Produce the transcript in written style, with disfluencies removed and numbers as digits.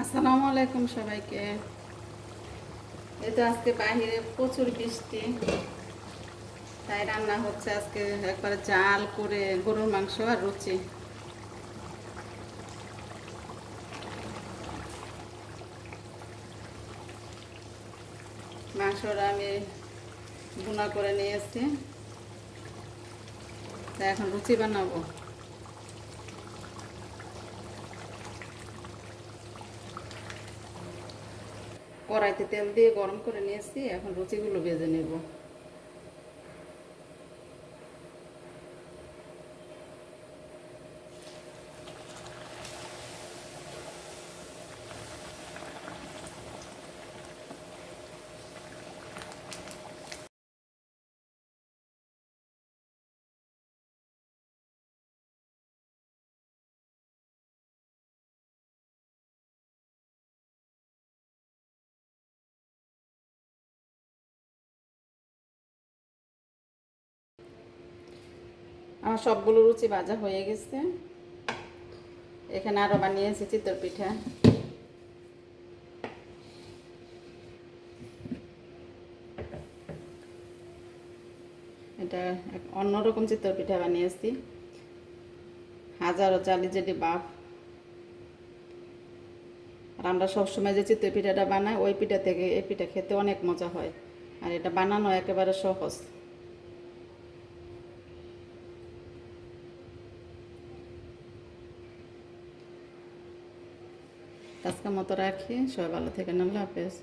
আসসালামু আলাইকুম সবাইকে। এই তো আজকে বাহিরে প্রচুর বৃষ্টি, তাই রান্না হচ্ছে আজকে একবারে জাল করে গরুর মাংস আর রুচি। মাংসটা আমি ভুনা করে নিয়েছি, তাই এখন রুচি বানাবো। কড়াইতে তেল দিয়ে গরম করে নিয়েছি, এখন রুচিগুলো ভেজে নেব। আমার সবগুলো রুচি ভাজা হয়ে গেছে। এখানে আরও বানিয়েছি চিতল পিঠা। এটা অন্যরকম চিতল পিঠা বানিয়েছি, হাজারো চালি যেটি বাপ। আর আমরা সবসময় যে চিতই পিঠাটা বানাই ওই পিঠা থেকে এই পিঠা খেতে অনেক মজা হয়, আর এটা বানানো একেবারে সহজ। আজকের মতো রাখি, সবাই ভালো থেকে আল্লাহ হাফেজ।